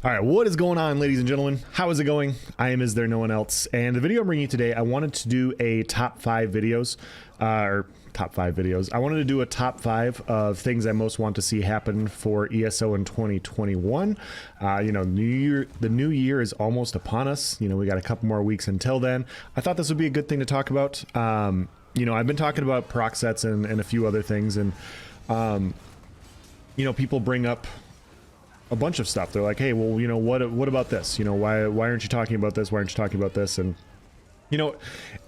All right, what is going on, ladies and gentlemen? How is it going? I am Is There No One Else? And the video I'm bringing you today, I wanted to do a top 5 videos, I wanted to do a top 5 of things I most want to see happen for ESO in 2021. You know, the new year is almost upon us. You know, we got a couple more weeks until then. I thought this would be a good thing to talk about. You know, I've been talking about proc sets and a few other things, and you know, people bring up a bunch of stuff. They're like, hey, well, you know, what about this? You know, why aren't you talking about this? Why aren't you talking about this? And you know,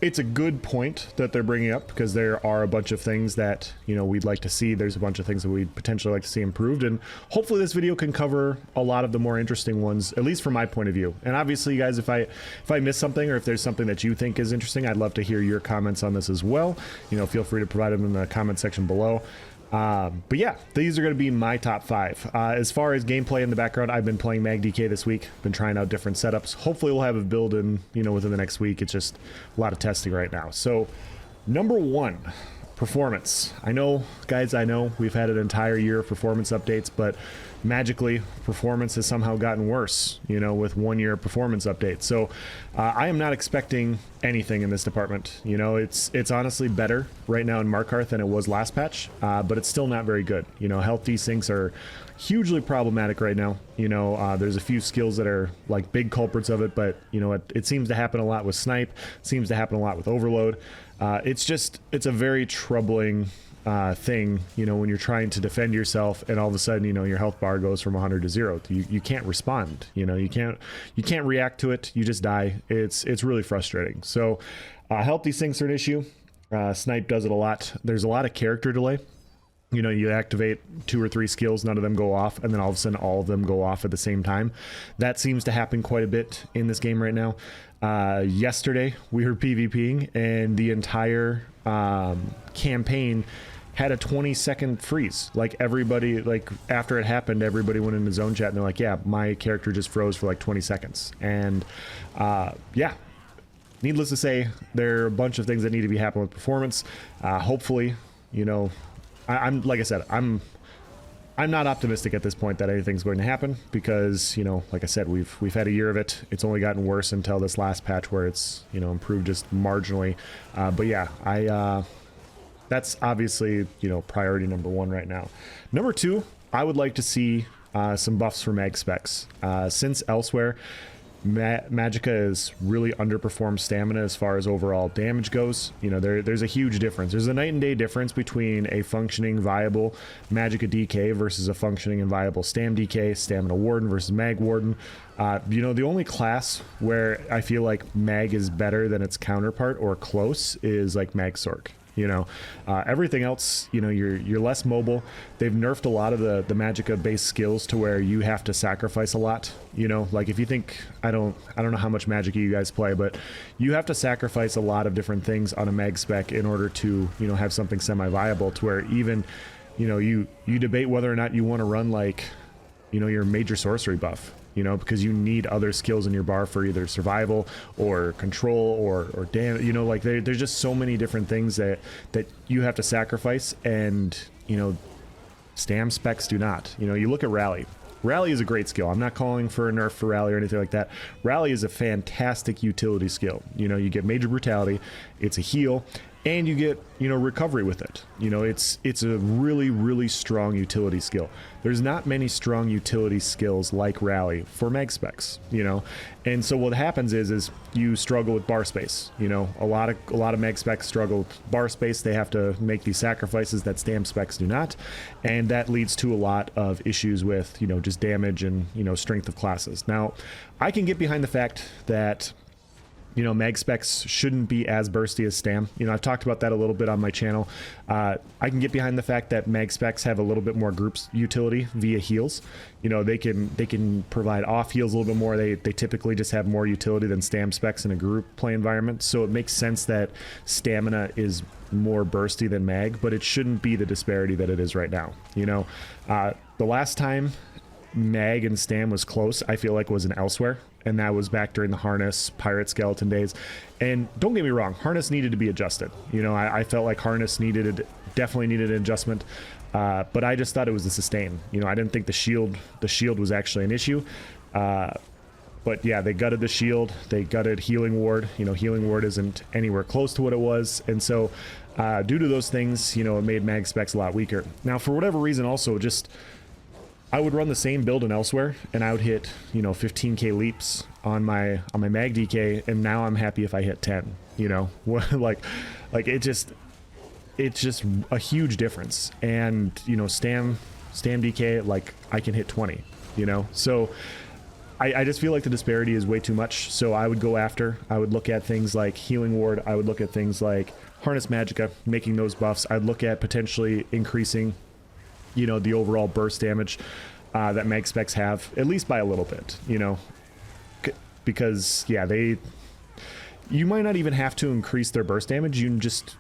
it's a good point that they're bringing up, because there are a bunch of things that, you know, we'd like to see. There's a bunch of things that we'd potentially like to see improved, and hopefully this video can cover a lot of the more interesting ones, at least from my point of view. And obviously, you guys, if I miss something, or if there's something that you think is interesting, I'd love to hear your comments on this as well. You know, feel free to provide them in the comment section below. But yeah, these are going to be my top 5. As far as gameplay in the background, I've been playing MagDK this week, been trying out different setups. Hopefully we'll have a build in, you know, within the next week. It's just a lot of testing right now. So number 1, performance. I know, guys, I know we've had an entire year of performance updates, but magically performance has somehow gotten worse, you know, with 1 year performance updates. So I am not expecting anything in this department. You know, it's honestly better right now in Markarth than it was last patch, but it's still not very good. You know, health desyncs are hugely problematic right now. You know, there's a few skills that are like big culprits of it, but you know, it seems to happen a lot with snipe, seems to happen a lot with overload. It's a very troubling thing, you know, when you're trying to defend yourself and all of a sudden, you know, your health bar goes from 100 to 0. You can't respond, you know, you can't react to it. You just die. It's really frustrating. So health desyncs are an issue. Snipe does it a lot. There's a lot of character delay. You know, you activate 2 or 3 skills, none of them go off, and then all of a sudden all of them go off at the same time. That seems to happen quite a bit in this game right now. Yesterday we were PvPing, and the entire campaign had a 20-second freeze. Like, everybody, like, after it happened, everybody went into zone chat and they're like, yeah, my character just froze for like 20 seconds. And yeah, needless to say, there are a bunch of things that need to be happening with performance. Hopefully, you know, I'm like I said, I'm not optimistic at this point that anything's going to happen, because, you know, like I said, we've had a year of it. It's only gotten worse until this last patch where it's, you know, improved just marginally. But yeah, that's obviously, you know, priority number 1 right now. Number 2, I would like to see some buffs for mag specs. Since elsewhere, Magicka has really underperformed stamina as far as overall damage goes. You know, there's a huge difference. There's a night and day difference between a functioning, viable Magicka DK versus a functioning and viable Stam DK, Stamina Warden versus Mag Warden. You know, the only class where I feel like Mag is better than its counterpart or close is like Mag Sork. You know, everything else, you know, you're less mobile. They've nerfed a lot of the Magicka based skills to where you have to sacrifice a lot. You know, like if you think, I don't know how much Magicka you guys play, but you have to sacrifice a lot of different things on a mag spec in order to, you know, have something semi-viable, to where even, you know, you debate whether or not you want to run like, you know, your major sorcery buff. You know, because you need other skills in your bar for either survival or control or damage. You know, like there's just so many different things that you have to sacrifice, and you know, Stam specs do not. You know, you look at Rally. Rally is a great skill. I'm not calling for a nerf for Rally or anything like that. Rally is a fantastic utility skill. You know, you get Major Brutality, it's a heal, and you get, you know, recovery with it. You know, it's a really, really strong utility skill. There's not many strong utility skills like Rally for mag specs, you know. And so what happens is you struggle with bar space. You know, a lot of mag specs struggle with bar space. They have to make these sacrifices that Stam specs do not, and that leads to a lot of issues with, you know, just damage and, you know, strength of classes. Now, I can get behind the fact that, you know, mag specs shouldn't be as bursty as Stam. You know, I've talked about that a little bit on my channel. I can get behind the fact that mag specs have a little bit more groups utility via heals. You know, they can provide off heals a little bit more. They typically just have more utility than Stam specs in a group play environment. So it makes sense that stamina is more bursty than mag, but it shouldn't be the disparity that it is right now. You know, the last time Mag and Stam was close, I feel like, was in Elsewhere, and that was back during the Harness Pirate Skeleton days. And don't get me wrong, Harness needed to be adjusted. You know, I felt like Harness definitely needed an adjustment, but I just thought it was a sustain. You know, I didn't think the shield was actually an issue. But yeah, they gutted the shield, they gutted healing ward. You know, healing ward isn't anywhere close to what it was, and so due to those things, you know, it made mag specs a lot weaker. Now, for whatever reason, also just I would run the same build in elsewhere, and I would hit, you know, 15k leaps on my mag DK, and now I'm happy if I hit 10. You know, like it's just a huge difference. And you know, stam DK, like I can hit 20. You know, so. I just feel like the disparity is way too much, so I would look at things like healing ward, I would look at things like harness magicka, making those buffs. I'd look at potentially increasing, you know, the overall burst damage that mag specs have, at least by a little bit, you know, because yeah, you might not even have to increase their burst damage, you can just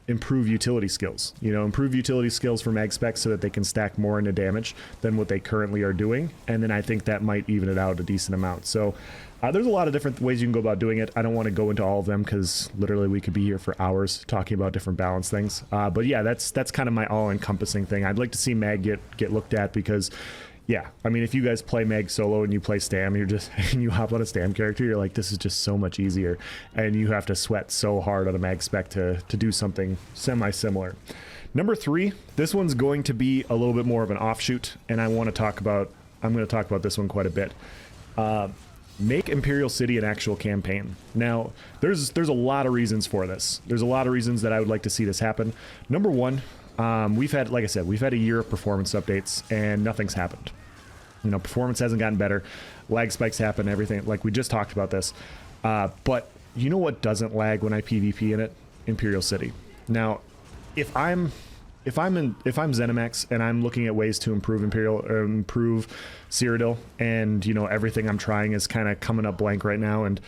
improve utility skills, you know, improve utility skills for mag specs so that they can stack more into damage than what they currently are doing, and then I think that might even it out a decent amount. So there's a lot of different ways you can go about doing it. I don't want to go into all of them because literally we could be here for hours talking about different balance things, but yeah, that's kind of my all-encompassing thing. I'd like to see mag get looked at, because yeah, I mean, if you guys play mag solo and you play stam, and you hop on a stam character, you're like, this is just so much easier, and you have to sweat so hard on a mag spec to do something semi-similar. Number 3, this one's going to be a little bit more of an offshoot, and I'm going to talk about this one quite a bit. Make Imperial City an actual campaign. Now, there's a lot of reasons for this. There's a lot of reasons that I would like to see this happen. Number 1, we've had, like I said, we've had a year of performance updates and nothing's happened. You know, performance hasn't gotten better, lag spikes happen, everything, like we just talked about this. But you know what doesn't lag when I PvP in it? Imperial City. Now, if I'm ZeniMax and I'm looking at ways to improve Imperial, or improve Cyrodiil, and you know, everything I'm trying is kind of coming up blank right now, and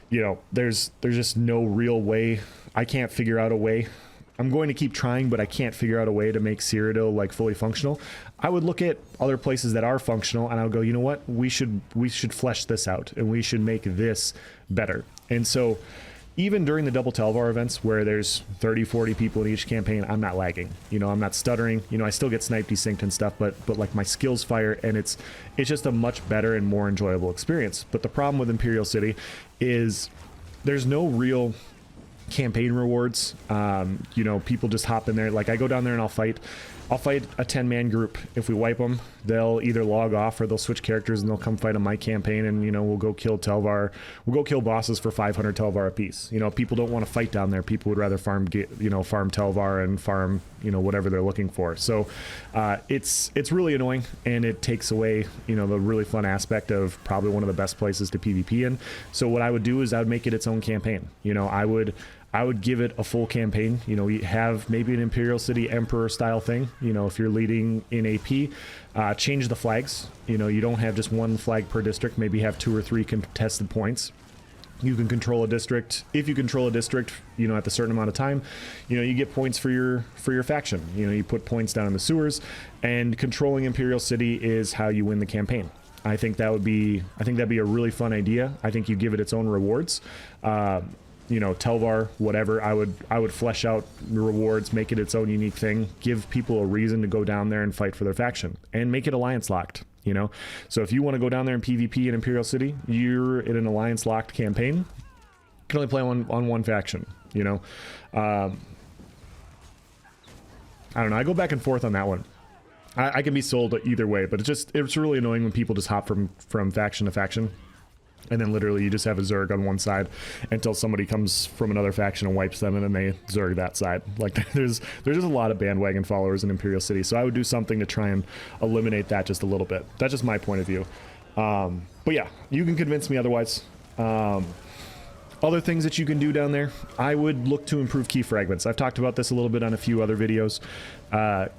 you know, there's just no real way. I can't figure out a way. I'm going to keep trying, but I can't figure out a way to make Cyrodiil like fully functional. I would look at other places that are functional, and I would go, you know what, we should flesh this out, and we should make this better. And so even during the double Telvar events where there's 30-40 people in each campaign, I'm not lagging. You know, I'm not stuttering. You know, I still get snipe desynced and stuff, but like my skills fire, and it's just a much better and more enjoyable experience. But the problem with Imperial City is there's no real campaign rewards. You know, people just hop in there. Like I go down there and I'll fight a 10-man group. If we wipe them, they'll either log off or they'll switch characters and they'll come fight on my campaign, and you know, we'll go kill Telvar. We'll go kill bosses for 500 Telvar apiece. You know, people don't want to fight down there. People would rather farm Telvar and farm, you know, whatever they're looking for. So it's really annoying, and it takes away, you know, the really fun aspect of probably one of the best places to PvP in. So what I would do is I would make it its own campaign. You know, I would give it a full campaign. You know, you have maybe an Imperial City Emperor style thing. You know, if you're leading in AP, change the flags. You know, you don't have just one flag per district. Maybe have 2 or 3 contested points. You can control a district. If you control a district, you know, at a certain amount of time, you know, you get points for your faction. You know, you put points down in the sewers, and controlling Imperial City is how you win the campaign. I think that'd be a really fun idea. I think you give it its own rewards. You know, Telvar, whatever, I would flesh out the rewards, make it its own unique thing, give people a reason to go down there and fight for their faction, and make it alliance locked, you know? So if you want to go down there and PvP in Imperial City, you're in an alliance locked campaign, you can only play on one faction, you know? I don't know, I go back and forth on that one. I can be sold either way, but it's really annoying when people just hop from faction to faction. And then literally you just have a Zerg on one side until somebody comes from another faction and wipes them, and then they Zerg that side. Like there's just a lot of bandwagon followers in Imperial City. So I would do something to try and eliminate that just a little bit. That's just my point of view. But yeah, you can convince me otherwise. Other things that you can do down there, I would look to improve key fragments. I've talked about this a little bit on a few other videos.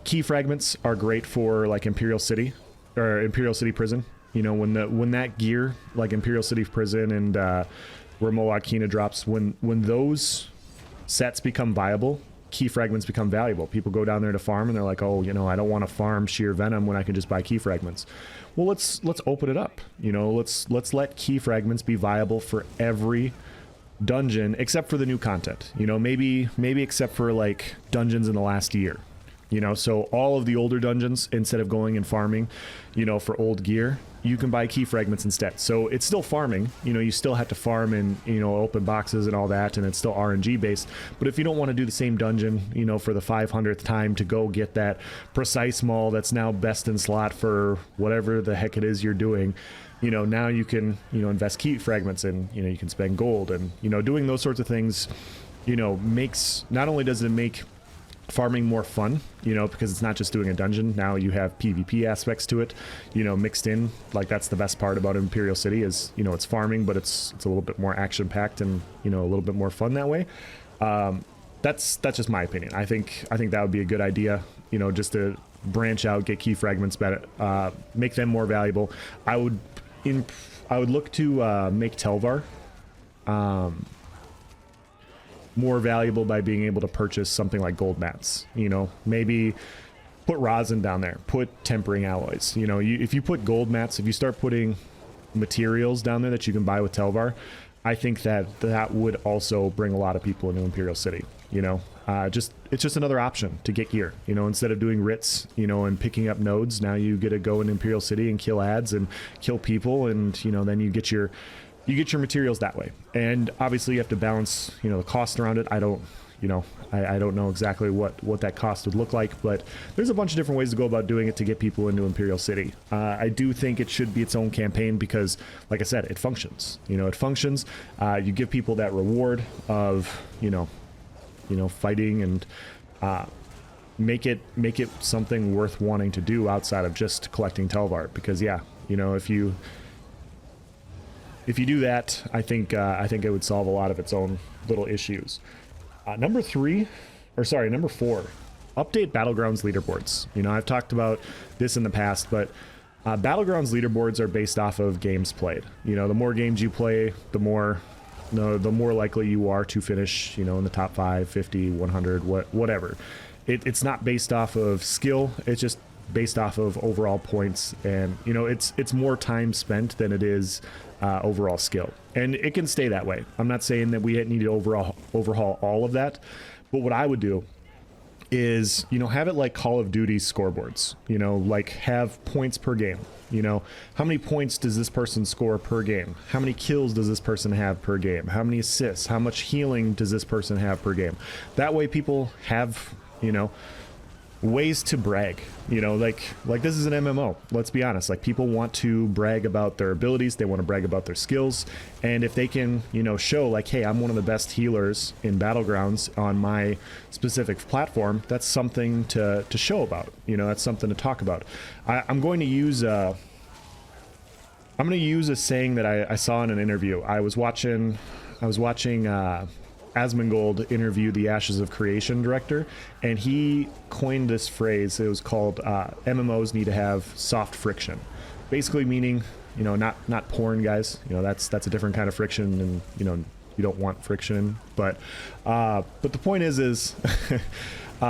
Key fragments are great for like Imperial City or Imperial City Prison. You know, when that gear, like Imperial City Prison and where Moab Kina drops, when those sets become viable, key fragments become valuable. People go down there to farm, and they're like, oh, you know, I don't want to farm sheer venom when I can just buy key fragments. Well, let's open it up. You know, let's let key fragments be viable for every dungeon except for the new content. You know, maybe except for like dungeons in the last year. You know, so all of the older dungeons, instead of going and farming, you know, for old gear, you can buy key fragments instead. So it's still farming, you know, you still have to farm and, you know, open boxes and all that, and it's still RNG based. But if you don't want to do the same dungeon, you know, for the 500th time to go get that precise maul that's now best in slot for whatever the heck it is you're doing, you know, now you can, you know, invest key fragments and, you know, you can spend gold, and, you know, doing those sorts of things, you know, makes, not only does it make farming more fun, you know, because it's not just doing a dungeon. Now you have PvP aspects to it, you know, mixed in. Like, that's the best part about Imperial City is, you know, it's farming, but it's a little bit more action packed and, you know, a little bit more fun that way. That's just my opinion. I think that would be a good idea, you know, just to branch out, get key fragments better, make them more valuable. I would look to make Telvar more valuable by being able to purchase something like gold mats. You know, maybe put rosin down there, put tempering alloys. You know, if you put gold mats, if you start putting materials down there that you can buy with Telvar, I think that would also bring a lot of people into Imperial City. You know, it's just another option to get gear. You know, instead of doing writs, you know, and picking up nodes, now you get to go in Imperial City and kill ads and kill people, and, you know, then you get your materials that way. And obviously you have to balance, you know, the cost around it. I don't know exactly what that cost would look like, but there's a bunch of different ways to go about doing it to get people into Imperial City. I do think it should be its own campaign because, like I said, it functions. You know, it functions. You give people that reward of, you know, fighting, and make it something worth wanting to do outside of just collecting Telvar. Because, yeah, you know, if you do that, I think it would solve a lot of its own little issues. Number 4, update Battlegrounds leaderboards. You know, I've talked about this in the past, but Battlegrounds leaderboards are based off of games played. You know, the more games you play, the more likely you are to finish, you know, in the top 5, 50, 100, whatever. It's not based off of skill. It's just based off of overall points, and, you know, it's more time spent than it is overall skill, and it can stay that way. I'm not saying that we need to overhaul all of that, but what I would do is, you know, have it like Call of Duty scoreboards. You know, like, have points per game. You know, how many points does this person score per game? How many kills does this person have per game? How many assists? How much healing does this person have per game? That way people have, you know, ways to brag. You know, like this is an MMO, let's be honest. Like, people want to brag about their abilities, they want to brag about their skills, and if they can, you know, show like, hey, I'm one of the best healers in Battlegrounds on my specific platform, that's something to show about. You know, that's something to talk about. I'm going to use a saying that I saw in an interview. I was watching Asmongold interview the Ashes of Creation director, and he coined this phrase. It was called MMOs need to have soft friction, basically meaning, you know, not porn, guys. You know, that's a different kind of friction, and, you know, you don't want friction. But the point is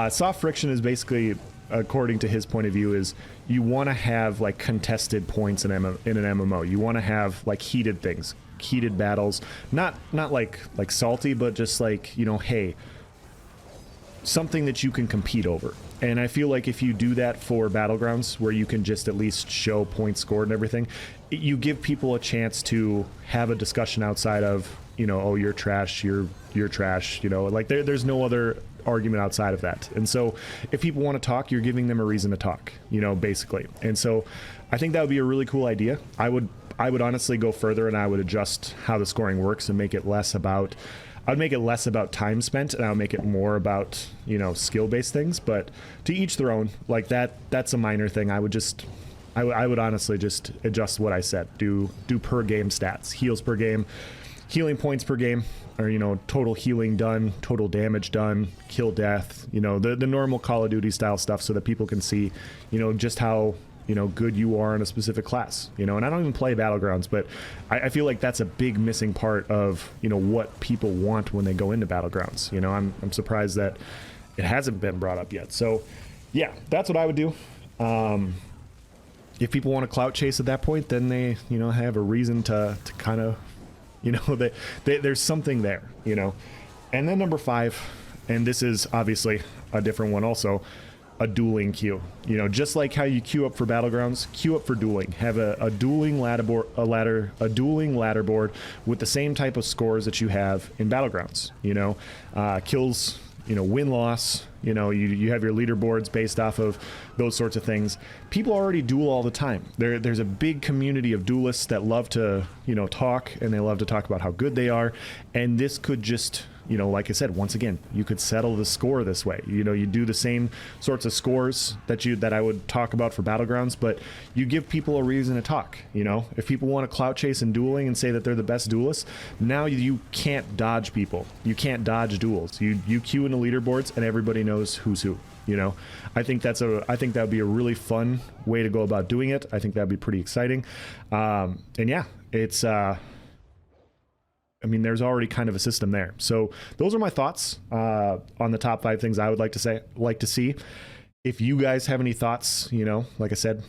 soft friction is basically, according to his point of view, is you want to have like contested points in an MMO. You want to have like heated things, heated battles, not like salty, but just like, you know, hey, something that you can compete over. And I feel like if you do that for Battlegrounds, where you can just at least show points scored and everything, you give people a chance to have a discussion outside of, you know, oh, you're trash, you're trash, you know, like there's no other argument outside of that. And so if people want to talk, you're giving them a reason to talk, you know, basically. And so I think that would be a really cool idea. I would honestly go further, and I would adjust how the scoring works and make it less about time spent, and I would make it more about, you know, skill-based things. But to each their own. Like, that's a minor thing. I would honestly just adjust what I said. Do per game stats, heals per game, healing points per game, or, you know, total healing done, total damage done, kill death, you know, the normal Call of Duty style stuff, so that people can see, you know, just how, you know, good you are in a specific class, you know. And I don't even play Battlegrounds, but I feel like that's a big missing part of, you know, what people want when they go into Battlegrounds. You know, I'm surprised that it hasn't been brought up yet. So yeah, that's what I would do. If people want to clout chase at that point, then they, you know, have a reason to kind of, you know, there's something there, you know. And then number 5, and this is obviously a different one also, a dueling queue. You know, just like how you queue up for Battlegrounds, queue up for dueling. Have a dueling ladder board, a dueling ladder board with the same type of scores that you have in Battlegrounds. You know, kills, you know, win-loss, you know, you have your leaderboards based off of those sorts of things. People already duel all the time. There's a big community of duelists that love to, you know, talk, and they love to talk about how good they are, and this could just, you know, like I said, once again, you could settle the score this way. You know, you do the same sorts of scores that I would talk about for Battlegrounds, but you give people a reason to talk. You know, if people want to clout chase in dueling and say that they're the best duelists, now you can't dodge people. You can't dodge duels. You queue into leaderboards and everybody knows who's who. You know, I think that would be a really fun way to go about doing it. I think that'd be pretty exciting. And yeah, it's I mean, there's already kind of a system there. So those are my thoughts on the top 5 things I would like to see. If you guys have any thoughts, you know, like I said,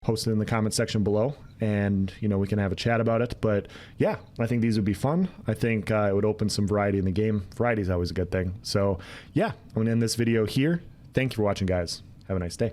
post it in the comment section below, and you know, we can have a chat about it. But yeah, I think these would be fun. I think it would open some variety in the game. Variety is always a good thing. So yeah, I'm gonna end this video here. Thank you for watching, guys. Have a nice day.